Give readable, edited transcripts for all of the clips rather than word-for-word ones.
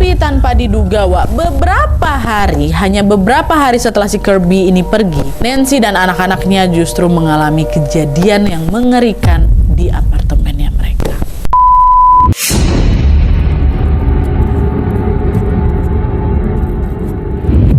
Tapi tanpa diduga, hanya beberapa hari setelah si Kirby ini pergi, Nancy dan anak-anaknya justru mengalami kejadian yang mengerikan di apartemennya mereka.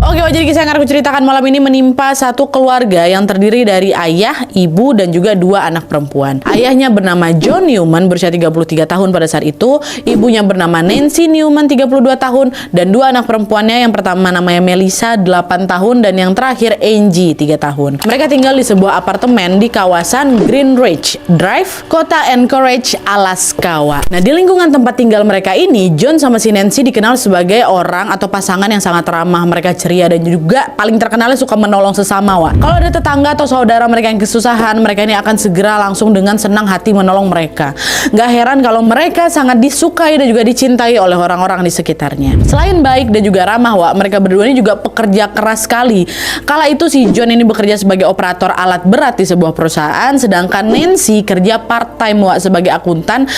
Oke, jadi kisah yang aku ceritakan malam ini menimpa satu keluarga yang terdiri dari ayah, ibu, dan juga dua anak perempuan. Ayahnya bernama John Newman, berusia 33 tahun pada saat itu. Ibunya bernama Nancy Newman, 32 tahun. Dan dua anak perempuannya, yang pertama namanya Melissa, 8 tahun. Dan yang terakhir Angie, 3 tahun. Mereka tinggal di sebuah apartemen di kawasan Green Ridge Drive, kota Anchorage, Alaska. Nah, di lingkungan tempat tinggal mereka ini, John sama si Nancy dikenal sebagai orang atau pasangan yang sangat ramah. Mereka ceria dan juga paling terkenalnya suka menolong sesama. Kalau ada tetangga atau saudara mereka yang kesusahan, mereka ini akan segera langsung dengan senang hati menolong mereka. Gak heran kalau mereka sangat disukai dan juga dicintai oleh orang-orang di sekitarnya. Selain baik dan juga ramah, mereka berdua ini juga pekerja keras sekali. Kala itu si John ini bekerja sebagai operator alat berat di sebuah perusahaan, sedangkan Nancy kerja part-time sebagai akuntan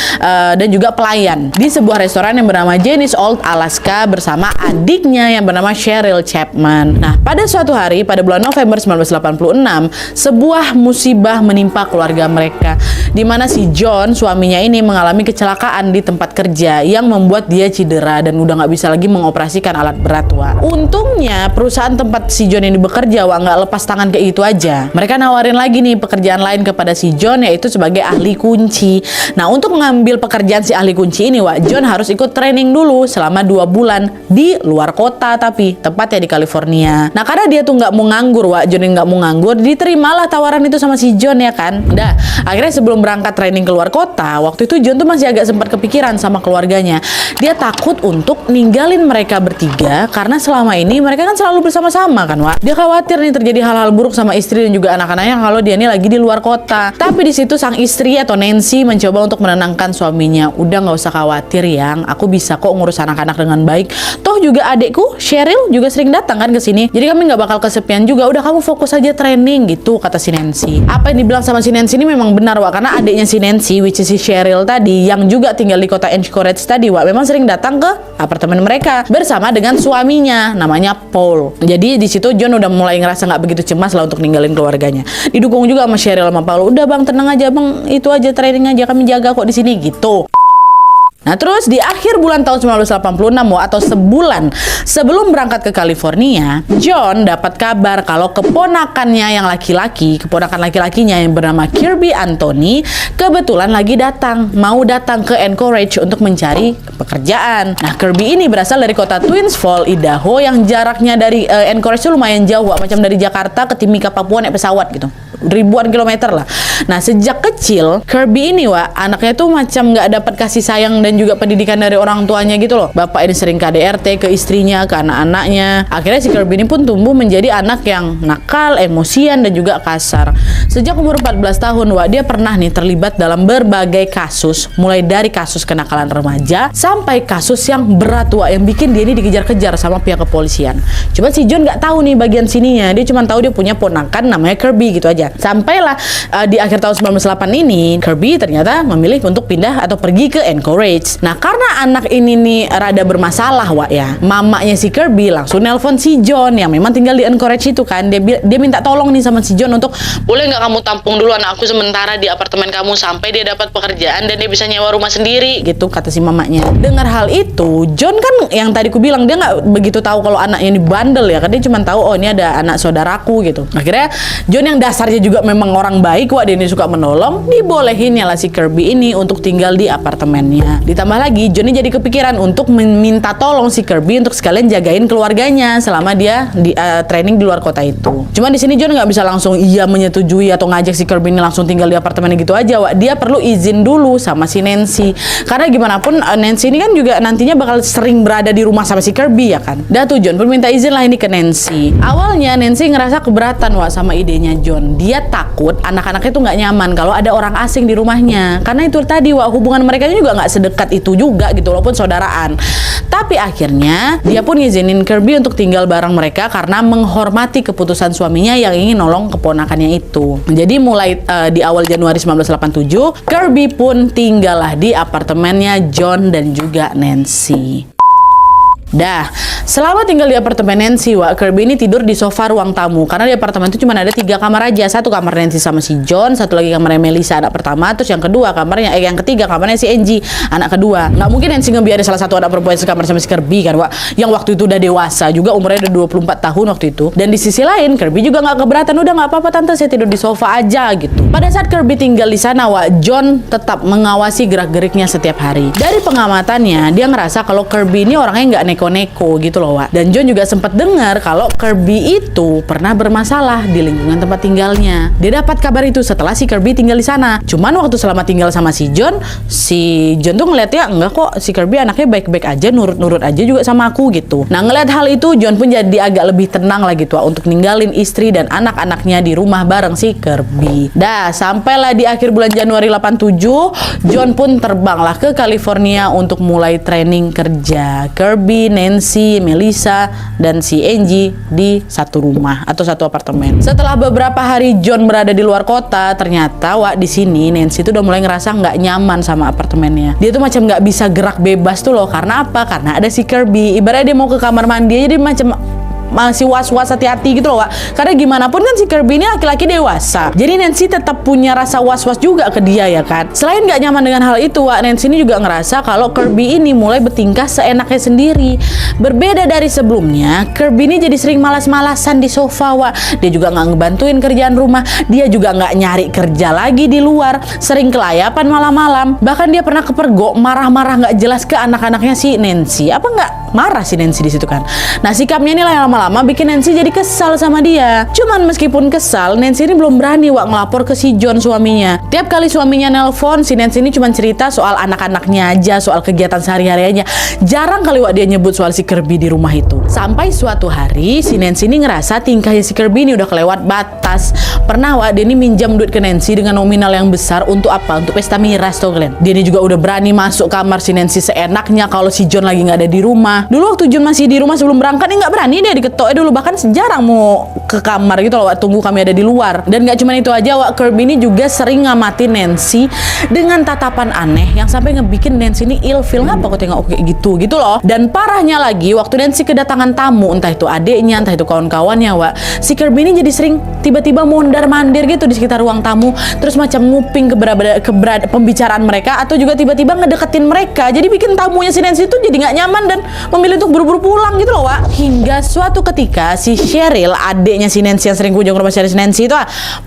dan juga pelayan di sebuah restoran yang bernama Jenny's Old Alaska bersama adiknya yang bernama Cheryl Chapman. Nah, pada suatu hari pada bulan November 1986, sebuah musibah menimpa keluarga mereka, di mana si John, suaminya ini mengalami kecelakaan di tempat kerja yang membuat dia cedera dan udah nggak bisa lagi mengoperasikan alat berat. Untungnya perusahaan tempat si John ini bekerja nggak lepas tangan kayak itu aja. Mereka nawarin lagi nih pekerjaan lain kepada si John, yaitu sebagai ahli kunci. Nah, untuk mengambil pekerjaan si ahli kunci ini, John harus ikut training dulu selama 2 bulan di luar kota, tapi tepatnya di California. Nah, karena dia tuh nggak mau nganggur, John yang nggak mau nganggur, diterimalah tawaran itu sama si John, ya kan. Nah, akhirnya sebelum berangkat training keluar kota, waktu itu John tuh masih agak sempat kepikiran sama keluarganya. Dia takut untuk ninggalin mereka bertiga karena selama ini mereka kan selalu bersama-sama kan, Dia khawatir nih terjadi hal-hal buruk sama istri dan juga anak-anaknya kalau dia nih lagi di luar kota. Tapi di situ sang istri atau Nancy mencoba untuk menenangkan suaminya. Udah nggak usah khawatir, Yang. Aku bisa kok ngurus anak-anak dengan baik. Toh juga adekku Cheryl juga sering datang kan ke sini. Jadi kami nggak bakal kesepian juga. Udah, kamu fokus aja training gitu, kata si Nancy. Apa yang dibilang sama si Nancy ini memang benar, karena adiknya si Nancy, which is si Cheryl tadi, yang juga tinggal di kota Anchorage tadi, memang sering datang ke apartemen mereka bersama dengan suaminya namanya Paul. Jadi di situ John udah mulai ngerasa nggak begitu cemas lah untuk ninggalin keluarganya. Didukung juga sama Cheryl sama Paul. Udah bang, tenang aja bang, itu aja training aja, kami jaga kok di sini gitu. Nah, terus di akhir bulan tahun 1986 atau sebulan sebelum berangkat ke California, John dapat kabar kalau keponakan laki-lakinya yang bernama Kirby Anthony kebetulan lagi mau datang ke Anchorage untuk mencari pekerjaan. Nah, Kirby ini berasal dari kota Twins Falls, Idaho, yang jaraknya dari Anchorage itu lumayan jauh, macam dari Jakarta ke Timika, Papua naik pesawat gitu. Ribuan kilometer lah. Nah, sejak kecil Kirby ini anaknya tuh macam nggak dapat kasih sayang dan juga pendidikan dari orang tuanya gitu loh. Bapak ini sering KDRT ke istrinya, ke anak-anaknya. Akhirnya si Kirby ini pun tumbuh menjadi anak yang nakal, emosian, dan juga kasar. Sejak umur 14 tahun dia pernah nih terlibat dalam berbagai kasus, mulai dari kasus kenakalan remaja sampai kasus yang berat yang bikin dia ini dikejar-kejar sama pihak kepolisian. Cuma si John nggak tahu nih bagian sininya. Dia cuma tahu dia punya ponakan namanya Kirby gitu aja. Sampailah di akhir tahun 1998 ini, Kirby ternyata memilih untuk pindah atau pergi ke Anchorage. Nah, karena anak ini nih rada bermasalah, mamanya si Kirby langsung nelpon si John yang memang tinggal di Anchorage itu kan. Dia minta tolong nih sama si John untuk, boleh nggak kamu tampung dulu anak aku sementara di apartemen kamu sampai dia dapat pekerjaan dan dia bisa nyewa rumah sendiri gitu, kata si mamanya. Dengar hal itu, John kan yang tadi ku bilang dia nggak begitu tahu kalau anaknya ini bandel ya, kan dia cuma tahu ini ada anak saudaraku gitu. Akhirnya John yang dasarnya juga memang orang baik, dia ini suka menolong, dibolehin lah si Kirby ini untuk tinggal di apartemennya. Ditambah lagi, Johnny jadi kepikiran untuk meminta tolong si Kirby untuk sekalian jagain keluarganya selama dia di training di luar kota itu. Cuma di sini John nggak bisa langsung menyetujui atau ngajak si Kirby ini langsung tinggal di apartemen gitu aja, Dia perlu izin dulu sama si Nancy. Karena gimana pun Nancy ini kan juga nantinya bakal sering berada di rumah sama si Kirby, ya kan. Dah tuh John pun minta izin lah ini ke Nancy. Awalnya Nancy ngerasa keberatan sama idenya John. Dia takut anak-anaknya tuh nggak nyaman kalau ada orang asing di rumahnya. Karena itu tadi hubungan mereka juga nggak sedekat itu juga gitu, walaupun saudaraan. Tapi akhirnya dia pun ngizinin Kirby untuk tinggal bareng mereka karena menghormati keputusan suaminya yang ingin nolong keponakannya itu. Jadi mulai di awal Januari 1987, Kirby pun tinggallah di apartemennya John dan juga Nancy. Dah, selama tinggal di apartemen Nancy, Kirby ini tidur di sofa ruang tamu. Karena di apartemen itu cuma ada 3 kamar aja. Satu kamar Nancy sama si John, satu lagi kamarnya Melissa anak pertama, terus yang ketiga kamarnya si Angie anak kedua. Nggak mungkin Nancy ngebiarin salah satu anak perempuan sekamar sama si Kirby kan, yang waktu itu udah dewasa juga, umurnya udah 24 tahun waktu itu. Dan di sisi lain, Kirby juga nggak keberatan, udah nggak apa-apa tante, saya tidur di sofa aja gitu. Pada saat Kirby tinggal di sana, John tetap mengawasi gerak-geriknya setiap hari. Dari pengamatannya, dia ngerasa kalau Kirby ini orangnya nggak neko-neko gitu loh, Dan John juga sempat dengar kalau Kirby itu pernah bermasalah di lingkungan tempat tinggalnya. Dia dapat kabar itu setelah si Kirby tinggal di sana. Cuman waktu selama tinggal sama si John tuh ngeliatnya enggak kok, si Kirby anaknya baik-baik aja, nurut-nurut aja juga sama aku gitu. Nah, ngeliat hal itu, John pun jadi agak lebih tenang lagi tuh untuk ninggalin istri dan anak-anaknya di rumah bareng si Kirby. Dah, sampailah di akhir bulan Januari 87, John pun terbanglah ke California untuk mulai training kerja. Kirby, Nancy, Melissa, dan si Angie di satu rumah atau satu apartemen. Setelah beberapa hari John berada di luar kota, ternyata di sini Nancy tuh udah mulai ngerasa nggak nyaman sama apartemennya. Dia tuh macam nggak bisa gerak bebas tuh loh. Karena apa? Karena ada si Kirby. Ibaratnya dia mau ke kamar mandi aja dia macam masih was-was, hati-hati gitu loh, Karena gimana pun kan si Kirby ini laki-laki dewasa. Jadi Nancy tetap punya rasa was-was juga ke dia ya kan. Selain gak nyaman dengan hal itu, Nancy ini juga ngerasa kalau Kirby ini mulai bertingkah seenaknya sendiri. Berbeda dari sebelumnya, Kirby ini jadi sering malas-malasan di sofa, Dia juga gak ngebantuin kerjaan rumah. Dia juga gak nyari kerja lagi di luar. Sering kelayapan malam-malam. Bahkan dia pernah kepergok marah-marah gak jelas ke anak-anaknya si Nancy. Apa gak marah si Nancy di situ kan? Nah, sikapnya ini lama-lama bikin Nancy jadi kesal sama dia. Cuman meskipun kesal, Nancy ini belum berani ngelapor ke si John suaminya. Tiap kali suaminya nelpon, si Nancy ini cuma cerita soal anak-anaknya aja, soal kegiatan sehari-harinya. Jarang kali dia nyebut soal si Kirby di rumah itu. Sampai suatu hari, si Nancy ini ngerasa tingkahnya si Kirby ini udah kelewat batas. Pernah dia ini minjam duit ke Nancy dengan nominal yang besar untuk apa? Untuk pesta miras tuh kalian. Dia ini juga udah berani masuk kamar si Nancy seenaknya kalau si John lagi nggak ada di rumah. Dulu waktu John masih di rumah sebelum berangkat, dia nggak berani dia diketok dulu, bahkan jarang mau ke kamar gitu loh, tunggu kami ada di luar. Dan nggak cuma itu aja, Kirby ini juga sering ngamatin Nancy dengan tatapan aneh yang sampai ngebikin Nancy ini ilfeel. Ngapa kok tengok kayak gitu loh. Dan parahnya lagi, waktu Nancy kedatangan tamu, entah itu adiknya, entah itu kawan-kawannya, si Kirby ini jadi sering tiba-tiba mondar-mandir gitu di sekitar ruang tamu, terus macam nguping keberadaan pembicaraan mereka, atau juga tiba-tiba ngedeketin mereka. Jadi bikin tamunya si Nancy itu jadi nggak nyaman dan memilih untuk buru-buru pulang gitu loh, Hingga suatu ketika si Cheryl, adiknya si Nancy yang sering kunjung ke rumah si Nancy itu,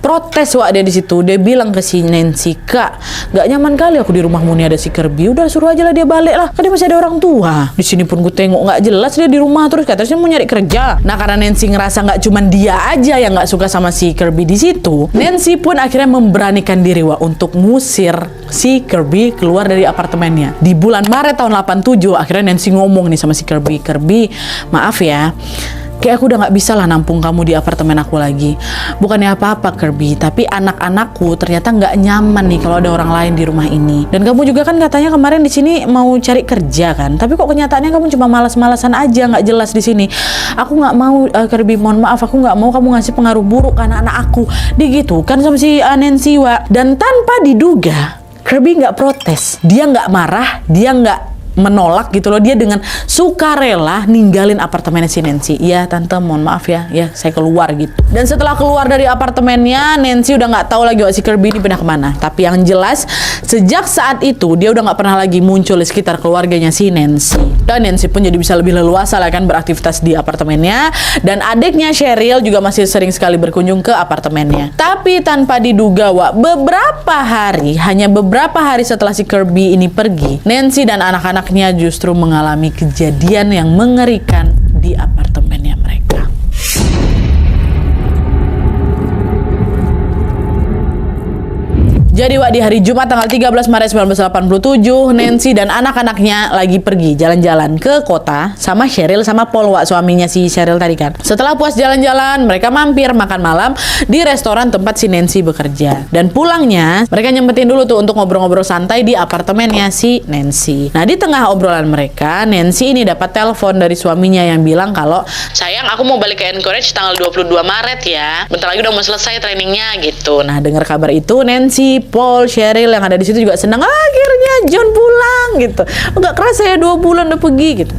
protes dia di situ. Dia bilang ke si Nancy, "Kak, nggak nyaman kali aku di rumahmu nih ada si Kirby. Udah suruh aja lah dia balik lah. Kan dia masih ada orang tua. Di sini pun gue tengok nggak jelas dia di rumah terus katanya mau nyari kerja." Nah, karena Nancy ngerasa nggak cuman dia aja yang nggak suka sama si Kirby di situ, Nancy pun akhirnya memberanikan diri untuk ngusir si Kirby keluar dari apartemennya. Di bulan Maret tahun 87, akhirnya Nancy ngomong nih sama si Kirby, "Kirby, maaf ya, kayak aku udah gak bisa lah nampung kamu di apartemen aku lagi. Bukannya apa-apa Kirby, tapi anak-anakku ternyata gak nyaman nih kalau ada orang lain di rumah ini. Dan kamu juga kan katanya kemarin di sini mau cari kerja kan, tapi kok kenyataannya kamu cuma malas-malasan aja, gak jelas di sini. Aku gak mau Kirby, mohon maaf, aku gak mau kamu ngasih pengaruh buruk ke anak-anak aku." Gitu kan sama si Nancy, Dan tanpa diduga, Kirby gak protes, dia gak marah, dia gak menolak gitu loh. Dia dengan sukarela ninggalin apartemennya si Nancy. "Iya tante, mohon maaf ya saya keluar" gitu. Dan setelah keluar dari apartemennya, Nancy udah nggak tahu lagi si Kirby ini pindah kemana. Tapi yang jelas, sejak saat itu dia udah nggak pernah lagi muncul di sekitar keluarganya si Nancy. Dan Nancy pun jadi bisa lebih leluasa lah kan beraktivitas di apartemennya. Dan adiknya Cheryl juga masih sering sekali berkunjung ke apartemennya. Tapi tanpa diduga, hanya beberapa hari setelah si Kirby ini pergi, Nancy dan anak-anak justru mengalami kejadian yang mengerikan di apartemennya mereka. Jadi di hari Jumat tanggal 13 Maret 1987, Nancy dan anak-anaknya lagi pergi jalan-jalan ke kota sama Cheryl sama Paul, suaminya si Cheryl tadi kan. Setelah puas jalan-jalan, mereka mampir makan malam di restoran tempat si Nancy bekerja. Dan pulangnya, mereka nyempetin dulu tuh untuk ngobrol-ngobrol santai di apartemennya si Nancy. Nah, di tengah obrolan mereka, Nancy ini dapat telepon dari suaminya yang bilang kalau, "Sayang, aku mau balik ke Anchorage tanggal 22 Maret ya. Bentar lagi udah mau selesai trainingnya," gitu. Nah, dengar kabar itu, Nancy Paul, Cheryl yang ada di situ juga senang. Akhirnya John pulang gitu. Enggak kerasa ya 2 bulan udah pergi gitu.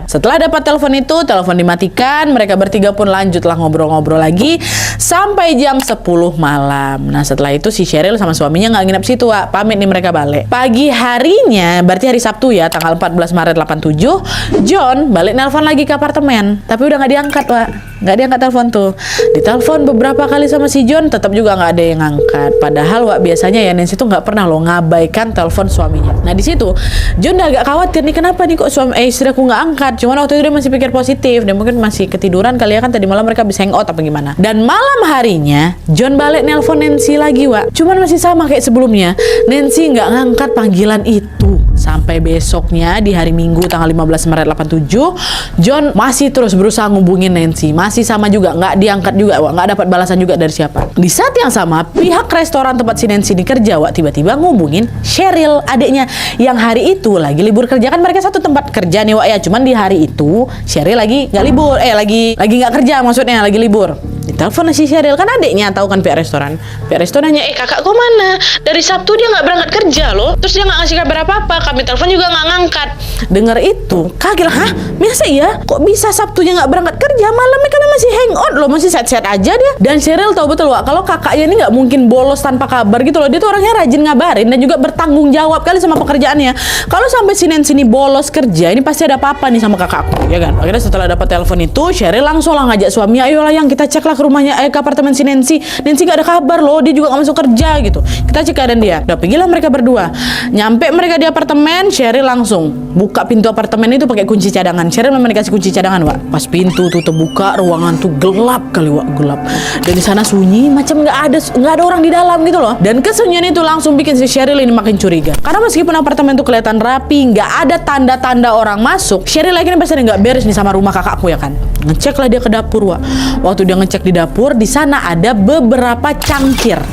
Setelah dapat telepon itu, telepon dimatikan, mereka bertiga pun lanjutlah ngobrol-ngobrol lagi sampai jam 10 malam. Nah, setelah itu si Cheryl sama suaminya nggak nginep situ, Wak. Pamit nih mereka balik. Pagi harinya, berarti hari Sabtu ya, tanggal 14 Maret 87, John balik nelpon lagi ke apartemen. Tapi udah nggak diangkat, Wak. Nggak diangkat telepon tuh. Ditelepon beberapa kali sama si John, tetap juga nggak ada yang ngangkat. Padahal, Wak, biasanya ya Nancy tuh nggak pernah loh ngabaikan telepon suaminya. Nah, di situ John udah agak khawatir nih, kenapa nih kok istri aku nggak angkat. Cuman waktu itu dia masih pikir positif, dia mungkin masih ketiduran kali ya, kan tadi malam mereka bisa hangout apa gimana. Dan malam harinya John balik nelpon Nancy lagi, Wak. Cuman masih sama kayak sebelumnya, Nancy nggak ngangkat panggilan itu. Sampai besoknya di hari Minggu tanggal 15 Maret 87, John masih terus berusaha ngubungin Nancy. Masih sama juga, nggak diangkat juga, Wak. Nggak dapat balasan juga dari siapa. Di saat yang sama, pihak restoran tempat si Nancy ini kerja, Wak, tiba-tiba ngubungin Cheryl, adiknya, yang hari itu lagi libur kerja. Kan mereka satu tempat kerja nih, Wak, ya. Cuman di hari itu Cheryl lagi nggak libur, lagi nggak kerja, maksudnya lagi libur. Ditelepon si Cheryl, kan adiknya, tahu kan pihak restoran. Pihak restorannya, kakak kok mana? Dari Sabtu dia nggak berangkat kerja loh. Terus dia nggak ngasih kabar apa-apa. Kami telepon juga nggak ngangkat. Dengar itu, kaget lah. Hah? Masa iya? Kok bisa Sabtunya nggak berangkat kerja? Malamnya kami masih hangout loh, masih set-set aja dia. Dan Cheryl tahu betul, Wak, kalau kakaknya ini nggak mungkin bolos tanpa kabar gitu loh. Dia tuh orangnya rajin ngabarin dan juga bertanggung jawab kali sama pekerjaannya. Kalau sampai si Nancy ini bolos kerja, ini pasti ada apa-apa nih sama kakakku, ya kan? Akhirnya setelah dapat telepon itu, Cheryl langsung lah ngajak suaminya, ayolah yang kita cek lah ke rumahnya, ke apartemen si Nancy. Nancy gak ada kabar loh, dia juga gak masuk kerja gitu. Kita cek keadaan dia. Udah pergilah mereka berdua. Nyampe mereka di apartemen, Cheryl langsung buka pintu apartemen itu pakai kunci cadangan. Cheryl memang dikasih kunci cadangan, Wak. Pas pintu tuh terbuka, ruangan tuh gelap kali, Wak, gelap. Dan di sana sunyi, macam nggak ada orang di dalam gitu loh. Dan kesunyian itu langsung bikin si Cheryl ini makin curiga. Karena meskipun apartemen tuh kelihatan rapi, nggak ada tanda-tanda orang masuk, Cheryl lagi pasti nggak beres nih sama rumah kakakku, ya kan. Ngeceklah dia ke dapur, Wak. Waktu dia ngecek di dapur, di sana ada beberapa cangkir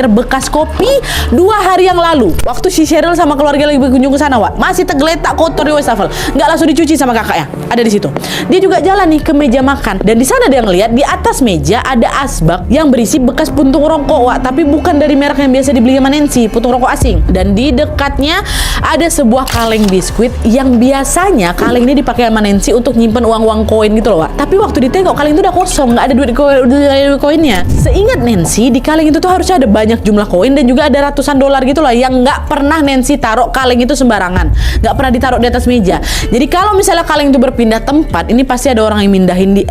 bekas kopi 2 hari yang lalu. Waktu si Cheryl sama keluarga lagi berkunjung ke sana, Wak, masih tergeletak kotor di wastafel, nggak langsung dicuci sama kakaknya. Ada di situ. Dia juga jalan nih ke meja makan, dan di sana dia ngeliat di atas meja ada asbak yang berisi bekas puntung rokok, Wak, tapi bukan dari merek yang biasa dibeli sama Nancy, puntung rokok asing. Dan di dekatnya ada sebuah kaleng biskuit yang biasanya kaleng ini dipakai sama Nancy untuk nyimpen uang-uang koin gitu loh, Wak. Tapi waktu ditengok kaleng itu udah kosong, nggak ada duit koinnya. Seingat Nancy, di kaleng itu tuh harusnya ada banyak jumlah koin dan juga ada ratusan dolar gitu lah, yang nggak pernah Nancy taruh kaleng itu sembarangan, nggak pernah ditaruh di atas meja. Jadi kalau misalnya kaleng itu berpindah tempat, ini pasti ada orang yang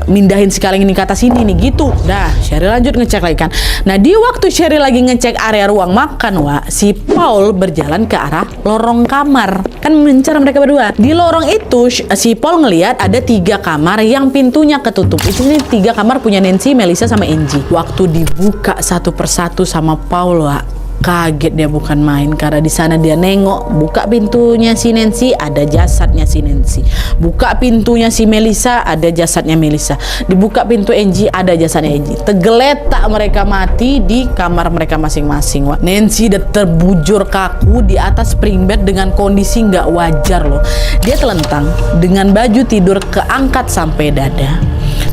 mindahin si kaleng ini ke atas sini nih gitu. Dah, Cheryl lanjut ngecek lagi kan. Nah, di waktu Cheryl lagi ngecek area ruang makan, Wak, si Paul berjalan ke arah lorong kamar. Kan mencar mereka berdua. Di lorong itu si Paul ngelihat ada 3 kamar yang pintunya ketutup. Itu nih 3 kamar punya Nancy, Melissa sama Angie. Waktu dibuka satu persatu sama Paul, Wak, kaget dia bukan main, karena di sana dia nengok, buka pintunya si Nancy, ada jasadnya si Nancy. Buka pintunya si Melissa, ada jasadnya Melissa. Dibuka pintu Angie, ada jasadnya Angie. Tergeletak mereka mati di kamar mereka masing-masing, Wak. Nancy udah terbujur kaku di atas spring bed dengan kondisi nggak wajar loh. Dia telentang dengan baju tidur keangkat sampai dada.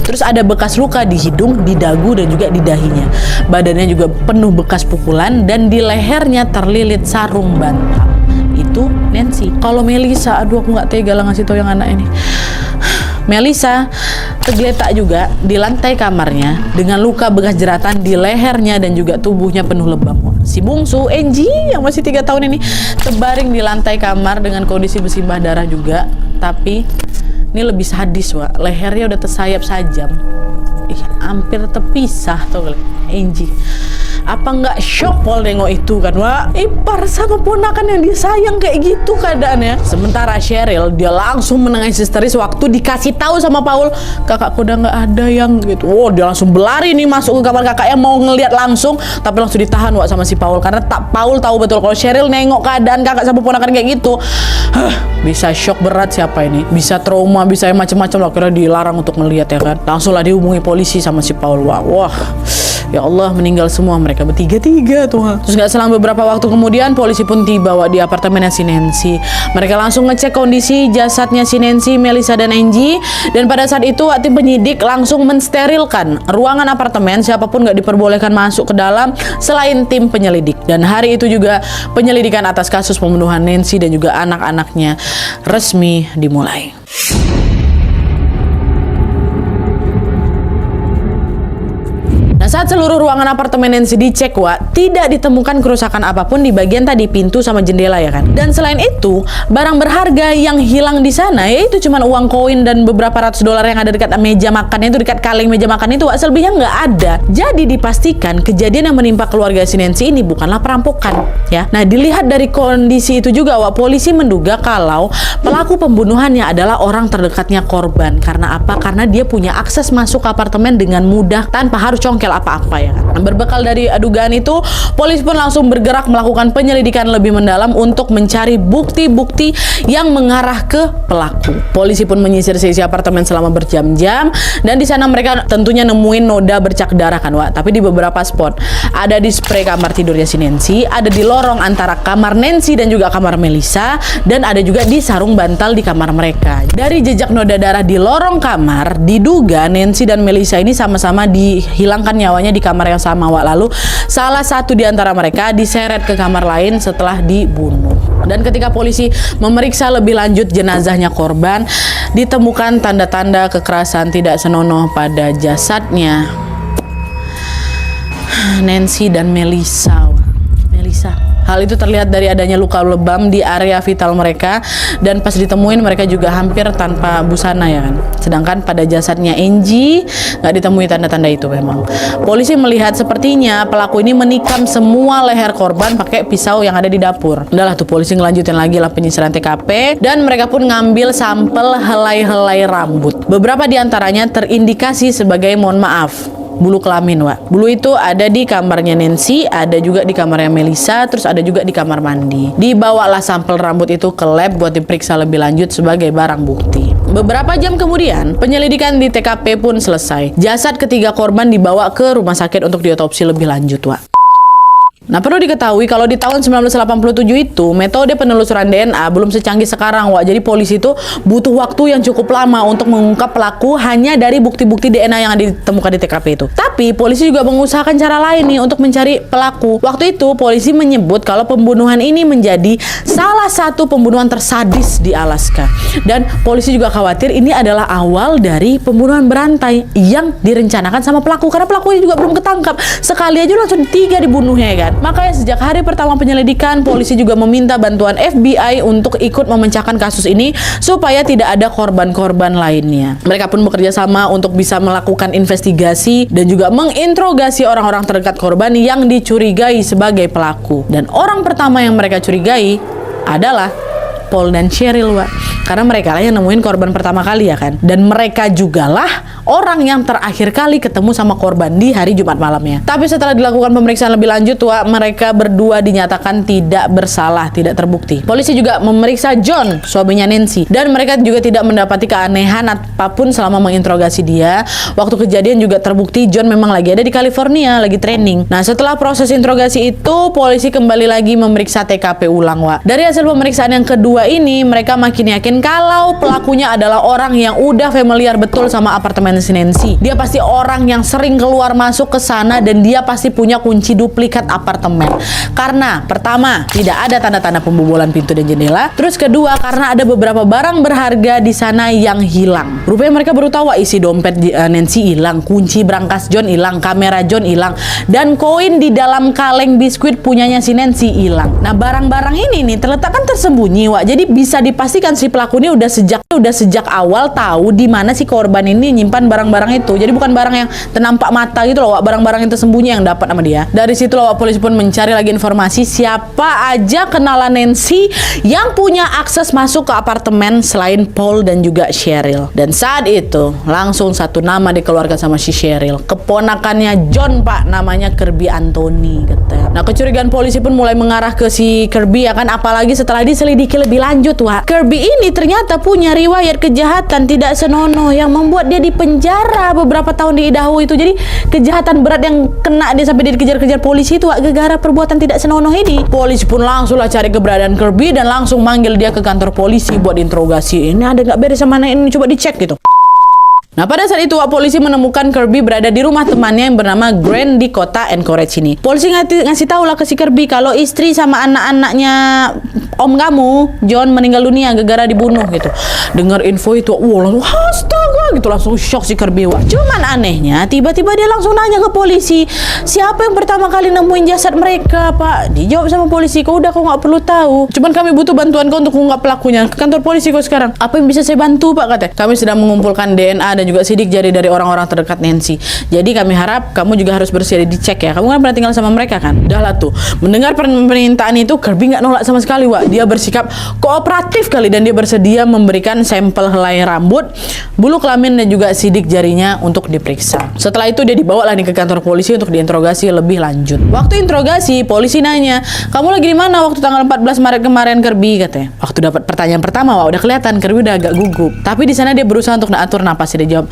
Terus ada bekas luka di hidung, di dagu, dan juga di dahinya. Badannya juga penuh bekas pukulan, dan di lehernya terlilit sarung bantal. Itu Nancy. Kalau Melissa, aduh aku nggak tega lah ngasih tau yang anak ini. Melissa tergeletak juga di lantai kamarnya dengan luka bekas jeratan di lehernya dan juga tubuhnya penuh lebam. Si bungsu Angie yang masih 3 tahun ini terbaring di lantai kamar dengan kondisi bersimbah darah juga, tapi ini lebih sadis, Wak. Lehernya udah tersayap sajam. Hampir terpisah tuh Angie. Apa nggak shock Paul nengok itu kan, Wak? Ipar sama ponakan yang disayang kayak gitu keadaannya. Sementara Cheryl, dia langsung menangis histeris waktu dikasih tahu sama Paul, kakakku udah nggak ada yang gitu. Oh, dia langsung berlari nih masuk ke kamar kakaknya mau ngeliat langsung, tapi langsung ditahan, Wak, sama si Paul, karena Paul tahu betul kalau Cheryl nengok keadaan kakak sama ponakan kayak gitu. Bisa shock berat siapa ini, bisa trauma, bisa macam-macam lah, kira dilarang untuk melihat, ya kan. Langsung lah dihubungi polisi sama si Paul. Wah, Ya Allah, meninggal semua mereka bertiga-tiga tuh. Terus gak selang beberapa waktu kemudian polisi pun tiba di apartemennya si Nancy. Mereka langsung ngecek kondisi jasadnya si Nancy, Melissa dan Angie. Dan pada saat itu tim penyidik langsung mensterilkan ruangan apartemen. Siapapun gak diperbolehkan masuk ke dalam selain tim penyelidik. Dan hari itu juga penyelidikan atas kasus pembunuhan Nancy dan juga anak-anaknya resmi dimulai. Saat seluruh ruangan apartemen Nancy dicek, tidak ditemukan kerusakan apapun di bagian tadi pintu sama jendela ya kan. Dan selain itu, barang berharga yang hilang di sana yaitu cuma uang koin dan beberapa ratus dolar yang ada dekat meja makan itu, dekat kaleng meja makan itu, selebihnya nggak ada. Jadi dipastikan kejadian yang menimpa keluarga si Nancy ini bukanlah perampokan ya. Nah, dilihat dari kondisi itu juga, polisi menduga kalau pelaku pembunuhannya adalah orang terdekatnya korban. Karena apa? Karena dia punya akses masuk ke apartemen dengan mudah tanpa harus congkel apa-apa ya kan. Berbekal dari dugaan itu, polisi pun langsung bergerak melakukan penyelidikan lebih mendalam untuk mencari bukti-bukti yang mengarah ke pelaku. Polisi pun menyisir seisi apartemen selama berjam-jam dan di sana mereka tentunya nemuin noda bercak darah kan, tapi di beberapa spot. Ada di spray kamar tidurnya si Nancy, ada di lorong antara kamar Nancy dan juga kamar Melissa, dan ada juga di sarung bantal di kamar mereka. Dari jejak noda darah di lorong kamar, diduga Nancy dan Melissa ini sama-sama dihilangkan nyawanya di kamar yang sama, lalu salah satu di antara mereka diseret ke kamar lain setelah dibunuh. Dan ketika polisi memeriksa lebih lanjut jenazahnya korban, ditemukan tanda-tanda kekerasan tidak senonoh pada jasadnya Nancy dan Melissa. Hal itu terlihat dari adanya luka lebam di area vital mereka, dan pas ditemuin mereka juga hampir tanpa busana ya kan. Sedangkan pada jasadnya Angie nggak ditemui tanda-tanda itu memang. Polisi melihat sepertinya pelaku ini menikam semua leher korban pakai pisau yang ada di dapur. Udahlah tuh, polisi ngelanjutin lagi lah penyisiran TKP dan mereka pun ngambil sampel helai-helai rambut. Beberapa diantaranya terindikasi sebagai, mohon maaf, bulu kelamin, Bulu itu ada di kamarnya Nancy, ada juga di kamarnya Melissa, terus ada juga di kamar mandi. Dibawalah sampel rambut itu ke lab buat diperiksa lebih lanjut sebagai barang bukti. Beberapa jam kemudian, penyelidikan di TKP pun selesai. Jasad ketiga korban dibawa ke rumah sakit untuk diotopsi lebih lanjut, Nah, perlu diketahui kalau di tahun 1987 itu metode penelusuran DNA belum secanggih sekarang, Jadi polisi itu butuh waktu yang cukup lama untuk mengungkap pelaku hanya dari bukti-bukti DNA yang ditemukan di TKP itu. Tapi polisi juga mengusahakan cara lain nih untuk mencari pelaku. Waktu itu polisi menyebut kalau pembunuhan ini menjadi salah satu pembunuhan tersadis di Alaska. Dan polisi juga khawatir ini adalah awal dari pembunuhan berantai yang direncanakan sama pelaku, karena pelakunya juga belum ketangkap. Sekali aja langsung 3 dibunuhnya ya kan. Makanya sejak hari pertama penyelidikan, polisi juga meminta bantuan FBI untuk ikut memecahkan kasus ini supaya tidak ada korban-korban lainnya. Mereka pun bekerja sama untuk bisa melakukan investigasi dan juga menginterogasi orang-orang terdekat korban yang dicurigai sebagai pelaku. Dan orang pertama yang mereka curigai adalah Paul dan Cheryl, karena mereka lah yang nemuin korban pertama kali ya kan. Dan mereka jugalah orang yang terakhir kali ketemu sama korban di hari Jumat malamnya. Tapi setelah dilakukan pemeriksaan lebih lanjut, mereka berdua dinyatakan tidak bersalah, tidak terbukti. Polisi juga memeriksa John, suaminya Nancy, dan mereka juga tidak mendapati keanehan apapun selama menginterogasi dia. Waktu kejadian juga terbukti John memang lagi ada di California, lagi training. Nah, setelah proses interogasi itu, polisi kembali lagi memeriksa TKP ulang, Dari hasil pemeriksaan yang kedua ini, mereka makin yakin kalau pelakunya adalah orang yang udah familiar betul sama apartemen si Nancy. Dia pasti orang yang sering keluar masuk ke sana dan dia pasti punya kunci duplikat apartemen. Karena pertama, tidak ada tanda-tanda pembobolan pintu dan jendela. Terus kedua, karena ada beberapa barang berharga di sana yang hilang. Rupanya mereka baru tahu isi dompet Nancy hilang, kunci brankas John hilang, kamera John hilang, dan koin di dalam kaleng biskuit punyanya si Nancy hilang. Nah, barang-barang ini nih terletak kan tersembunyi, Jadi bisa dipastikan si pelaku ini udah sejak awal tahu di mana si korban ini nyimpan barang-barang itu. Jadi bukan barang yang ternampak mata gitu loh, barang-barang yang tersembunyi yang dapat sama dia. Dari situ loh polisi pun mencari lagi informasi siapa aja kenalan Nancy yang punya akses masuk ke apartemen selain Paul dan juga Cheryl. Dan saat itu langsung satu nama dikeluarkan sama si Cheryl, keponakannya John, namanya Kirby Anthony, katanya. Nah, kecurigaan polisi pun mulai mengarah ke si Kirby ya kan, apalagi setelah diselidiki lebih lebih lanjut, Wak. Kirby ini ternyata punya riwayat kejahatan tidak senonoh yang membuat dia dipenjara beberapa tahun di Idaho itu. Jadi kejahatan berat yang kena dia sampai dia dikejar-kejar polisi itu, Wak, gara-gara perbuatan tidak senonoh ini. Polisi pun langsung lah cari keberadaan Kirby dan langsung manggil dia ke kantor polisi buat interogasi. Ini ada nggak beres sama anak ini, coba dicek gitu. Nah, pada saat itu polisi menemukan Kirby berada di rumah temannya yang bernama Grant di kota Anchorage ini. Polisi ngasih tahu lah ke si Kirby kalau istri sama anak-anaknya om kamu, John, meninggal dunia gara-gara dibunuh gitu. Dengar info itu, langsung astaga gitu, langsung shock si Kirby. Cuman anehnya, tiba-tiba dia langsung nanya ke polisi, siapa yang pertama kali nemuin jasad mereka, Pak? Dijawab sama polisi, kau nggak perlu tahu. Cuman kami butuh bantuan kau untuk mengungkap pelakunya. Ke kantor polisi kau sekarang. Apa yang bisa saya bantu, Pak? Katanya. Kami sedang mengumpulkan DNA dan juga sidik jari dari orang-orang terdekat Nancy. Jadi kami harap kamu juga harus bersedia dicek ya. Kamu kan pernah tinggal sama mereka kan? Udah lah tuh. Mendengar permintaan itu, Kirby nggak nolak sama sekali, Wak. Dia bersikap kooperatif kali dan dia bersedia memberikan sampel helai rambut, bulu kelamin dan juga sidik jarinya untuk diperiksa. Setelah itu dia dibawa lah nih ke kantor polisi untuk diinterogasi lebih lanjut. Waktu interogasi, polisi nanya, kamu lagi di mana waktu tanggal 14 Maret kemarin, Kirby? Katanya. Waktu dapat pertanyaan pertama, Wak, udah kelihatan Kirby udah agak gugup. Tapi di sana dia berusaha untuk atur napas. Dia jawab,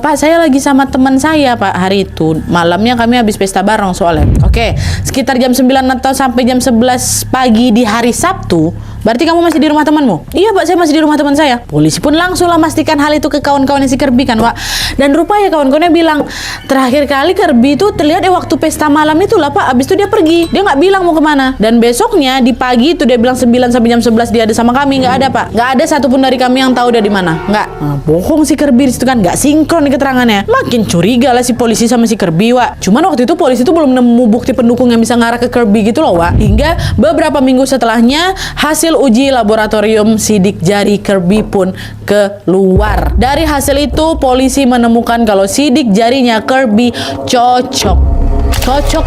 Pak, saya lagi sama teman saya, Pak, hari itu. Malamnya kami habis pesta bareng soalnya. Oke, sekitar jam 9 atau sampai jam 11 pagi di hari Sabtu. Berarti kamu masih di rumah temanmu? Iya, Pak, saya masih di rumah teman saya. Polisi pun langsung lah memastikan hal itu ke kawan-kawannya si Kirby kan, Pak. Dan rupanya kawan-kawannya bilang, terakhir kali Kirby itu terlihat waktu pesta malam itu lah, Pak. Abis itu dia pergi. Dia nggak bilang mau kemana. Dan besoknya di pagi itu dia bilang 9 sampai jam 11 dia ada sama kami. Nggak ada, Pak. Nggak ada satupun dari kami yang tahu dia di mana. Nggak. Nah, bohong si Kirby itu kan. Nggak sinkron di keterangannya. Makin curiga lah si polisi sama si Kirby, Wak. Cuman waktu itu polisi itu belum nemu bukti pendukung yang bisa ngarah ke Kirby gitu loh, Wak. Hingga beberapa minggu setelahnya hasil uji laboratorium sidik jari Kirby pun keluar. Dari hasil itu polisi menemukan kalau sidik jarinya Kirby cocok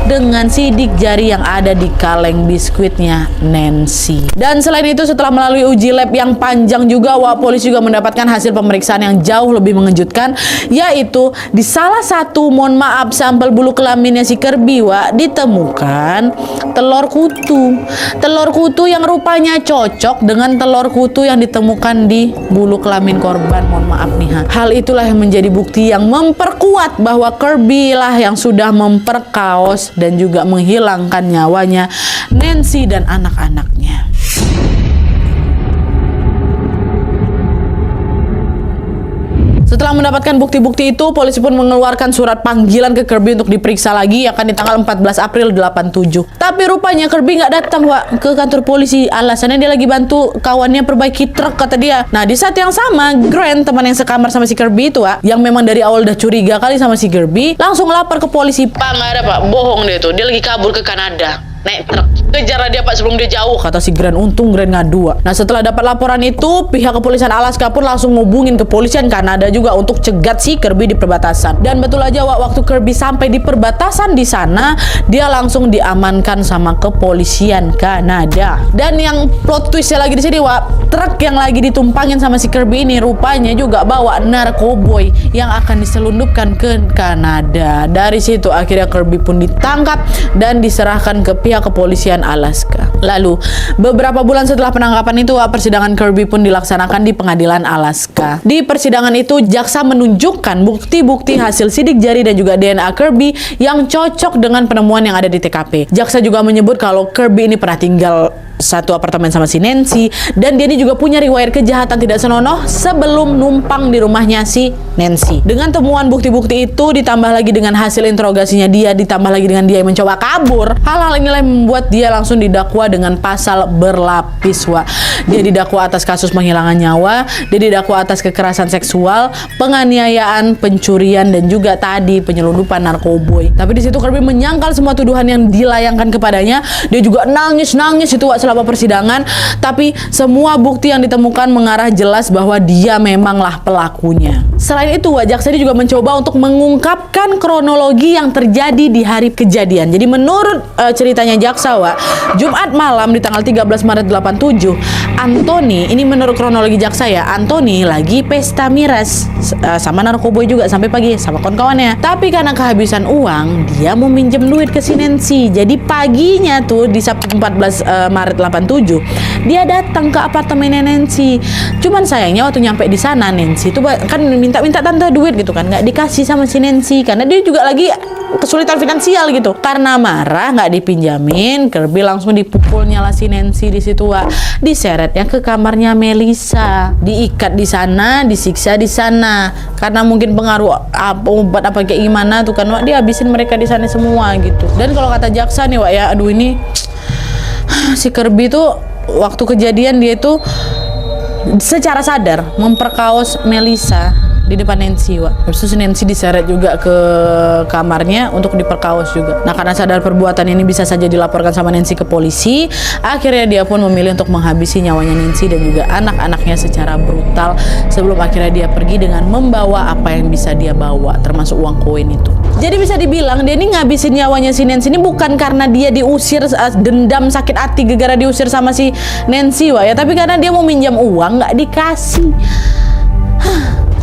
dengan sidik jari yang ada di kaleng biskuitnya Nancy. Dan selain itu, setelah melalui uji lab yang panjang juga, Wak, polisi juga mendapatkan hasil pemeriksaan yang jauh lebih mengejutkan, yaitu di salah satu, mohon maaf, sampel bulu kelaminnya si Kirby, Wak, ditemukan telur kutu. Telur kutu yang rupanya cocok dengan telur kutu yang ditemukan di bulu kelamin korban. Mohon maaf nih, hal itulah yang menjadi bukti yang memperkuat bahwa Kirby lah yang sudah memperkaos dan juga menghilangkan nyawanya Nancy dan anak-anaknya. Setelah mendapatkan bukti-bukti itu, polisi pun mengeluarkan surat panggilan ke Kirby untuk diperiksa lagi, akan di tanggal 14 April 87. Tapi rupanya Kirby nggak datang, Wak, ke kantor polisi. Alasannya dia lagi bantu kawannya perbaiki truk, kata dia. Nah, di saat yang sama, Grant, teman yang sekamar sama si Kirby itu, Wak, yang memang dari awal udah curiga kali sama si Kirby, langsung lapor ke polisi. Pak, nggak ada, Pak. Bohong dia tuh. Dia lagi kabur ke Kanada. Naik truk. Kejar dia, Pak, sebelum dia jauh, kata si Grant. Untung Grant ngadu. Nah, setelah dapat laporan itu, pihak kepolisian Alaska pun langsung ngubungin kepolisian Kanada juga untuk cegat si Kirby di perbatasan. Dan betul aja, Wak, waktu Kirby sampai di perbatasan di sana, dia langsung diamankan sama kepolisian Kanada. Dan yang plot twistnya lagi di sini, Wak, truk yang lagi ditumpangin sama si Kirby ini rupanya juga bawa narkoboy yang akan diselundupkan ke Kanada. Dari situ akhirnya Kirby pun ditangkap dan diserahkan ke pihak kepolisian Alaska. Lalu, beberapa bulan setelah penangkapan itu, persidangan Kirby pun dilaksanakan di pengadilan Alaska. Di persidangan itu, jaksa menunjukkan bukti-bukti hasil sidik jari dan juga DNA Kirby yang cocok dengan penemuan yang ada di TKP. Jaksa juga menyebut kalau Kirby ini pernah tinggal satu apartemen sama si Nancy, dan dia ini juga punya riwayat kejahatan tidak senonoh sebelum numpang di rumahnya si Nancy. Dengan temuan bukti-bukti itu, ditambah lagi dengan hasil interogasinya dia, ditambah lagi dengan dia yang mencoba kabur, hal-hal inilah yang membuat dia langsung didakwa dengan pasal berlapis, Wak. Dia didakwa atas kasus penghilangan nyawa, dia didakwa atas kekerasan seksual, penganiayaan, pencurian, dan juga tadi penyelundupan narkoboy. Tapi di situ Kirby menyangkal semua tuduhan yang dilayangkan kepadanya. Dia juga nangis-nangis itu, Wak, selama persidangan. Tapi semua bukti yang ditemukan mengarah jelas bahwa dia memanglah pelakunya. Selain itu, Wak, jaksa ini juga mencoba untuk mengungkapkan kronologi yang terjadi di hari kejadian. Jadi menurut ceritanya jaksa, Wak, Jumat malam di tanggal 13 Maret 87, Anthony, ini menurut kronologi jaksa ya, Anthony lagi pesta miras sama narkoboy juga sampai pagi sama kawan-kawannya. Tapi karena kehabisan uang, dia mau minjem duit ke si Nancy. Jadi paginya tuh di Sabtu 14 Maret 87, dia datang ke apartemen Nancy. Cuman sayangnya waktu nyampe di sana, Nancy itu kan minta tante duit gitu kan, nggak dikasih sama si Nancy karena dia juga lagi kesulitan finansial gitu. Karena marah nggak dipinjamin, Kirby langsung dipukulnya lah si Nancy di situ, Wak. Diseretnya ke kamarnya Melissa, diikat di sana, disiksa di sana. Karena mungkin pengaruh obat apa kayak gimana tuh kan, Wak, dia habisin mereka di sana semua gitu. Dan kalau kata jaksa nih, Wak, ya, aduh ini si Kirby tuh waktu kejadian dia itu secara sadar memperkaos Melissa di depan Nancy, Wak. Habis itu Nancy diseret juga ke kamarnya untuk diperkaos juga. Nah, karena sadar perbuatan ini bisa saja dilaporkan sama Nancy ke polisi, akhirnya dia pun memilih untuk menghabisi nyawanya Nancy dan juga anak-anaknya secara brutal sebelum akhirnya dia pergi dengan membawa apa yang bisa dia bawa, termasuk uang koin itu. Jadi bisa dibilang dia ini ngabisin nyawanya si Nancy ini bukan karena dia diusir dendam sakit hati gara-gara diusir sama si Nancy, Wak, ya, tapi karena dia mau minjam uang nggak dikasih.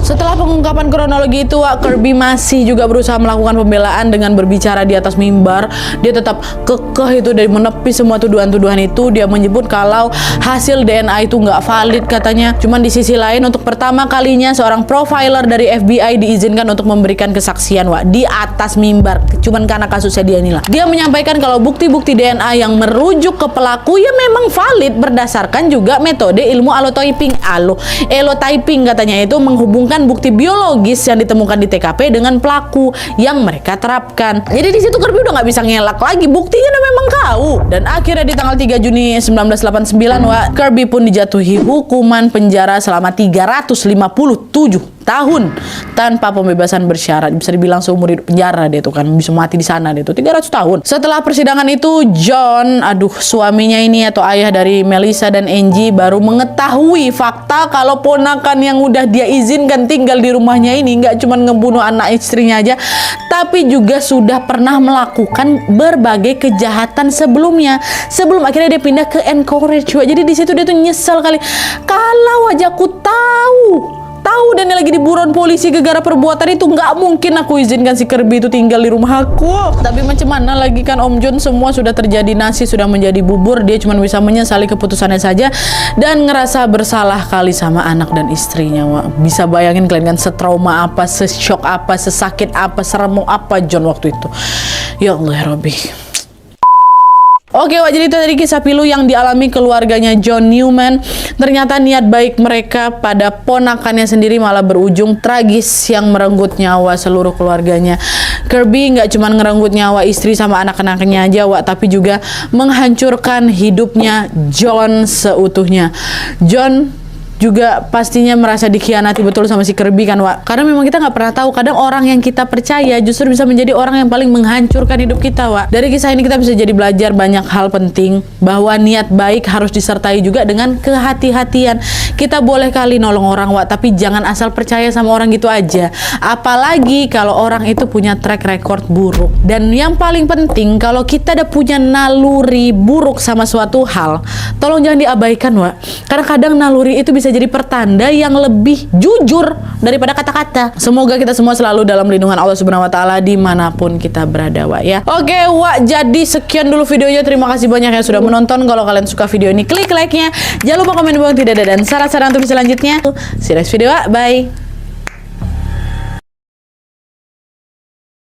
Setelah pengungkapan kronologi itu, Wak, Kirby masih juga berusaha melakukan pembelaan dengan berbicara di atas mimbar. Dia tetap kekeh itu dari menepis semua tuduhan-tuduhan itu. Dia menyebut kalau hasil DNA itu nggak valid katanya. Cuman di sisi lain, untuk pertama kalinya seorang profiler dari FBI diizinkan untuk memberikan kesaksian, Wak, di atas mimbar. Cuman karena kasusnya dia inilah. Dia menyampaikan kalau bukti-bukti DNA yang merujuk ke pelaku ya memang valid berdasarkan juga metode ilmu allotyping katanya, itu menghubungkan bukti biologis yang ditemukan di TKP dengan pelaku yang mereka terapkan. Jadi di situ Kirby udah nggak bisa ngelak lagi, buktinya memang kau. Dan akhirnya di tanggal 3 Juni 1989, Wak, Kirby pun dijatuhi hukuman penjara selama 357 tahun tanpa pembebasan bersyarat. Bisa dibilang seumur hidup penjara dia tuh kan, bisa mati di sana dia tuh 300 tahun. Setelah persidangan itu, John, suaminya ini atau ayah dari Melissa dan Angie baru mengetahui fakta kalau ponakan yang udah dia izinkan tinggal di rumahnya ini nggak cuma ngebunuh anak istrinya aja, tapi juga sudah pernah melakukan berbagai kejahatan sebelumnya. Sebelum akhirnya dia pindah ke Anchorage. Jadi di situ dia tuh nyesel kali, kalau aja aku tahu dan dia lagi di buron polisi gara-gara perbuatan itu, nggak mungkin aku izinkan si Kirby itu tinggal di rumah aku. Tapi macam mana lagi kan Om John, semua sudah terjadi, nasi sudah menjadi bubur. Dia cuma bisa menyesali keputusannya saja dan ngerasa bersalah kali sama anak dan istrinya, Wak. Bisa bayangin kalian kan setrauma apa, sesyok apa, sesakit apa, seremuk apa John waktu itu. Ya Allah ya Rabbi. Oke, Wak, jadi itu tadi kisah pilu yang dialami keluarganya John Newman. Ternyata niat baik mereka pada ponakannya sendiri malah berujung tragis yang merenggut nyawa seluruh keluarganya. Kirby nggak cuma ngerenggut nyawa istri sama anak-anaknya aja, Wak, tapi juga menghancurkan hidupnya John seutuhnya. John juga pastinya merasa dikhianati betul sama si Kirby kan, Wak. Karena memang kita nggak pernah tahu, kadang orang yang kita percaya justru bisa menjadi orang yang paling menghancurkan hidup kita, Wak. Dari kisah ini kita bisa jadi belajar banyak hal penting, bahwa niat baik harus disertai juga dengan kehati-hatian. Kita boleh kali nolong orang, Wak, tapi jangan asal percaya sama orang gitu aja. Apalagi kalau orang itu punya track record buruk. Dan yang paling penting, kalau kita udah punya naluri buruk sama suatu hal, tolong jangan diabaikan, Wak. Karena kadang naluri itu bisa jadi pertanda yang lebih jujur daripada kata-kata. Semoga kita semua selalu dalam lindungan Allah Subhanahu wa Ta'ala dimanapun kita berada, Wak, ya. Oke, Wak, jadi sekian dulu videonya. Terima kasih banyak yang sudah menonton. Kalau kalian suka video ini, klik like-nya. Jangan lupa komen bawah tidak ada dan saran-saran untuk selanjutnya. See you next video, Wak. Bye.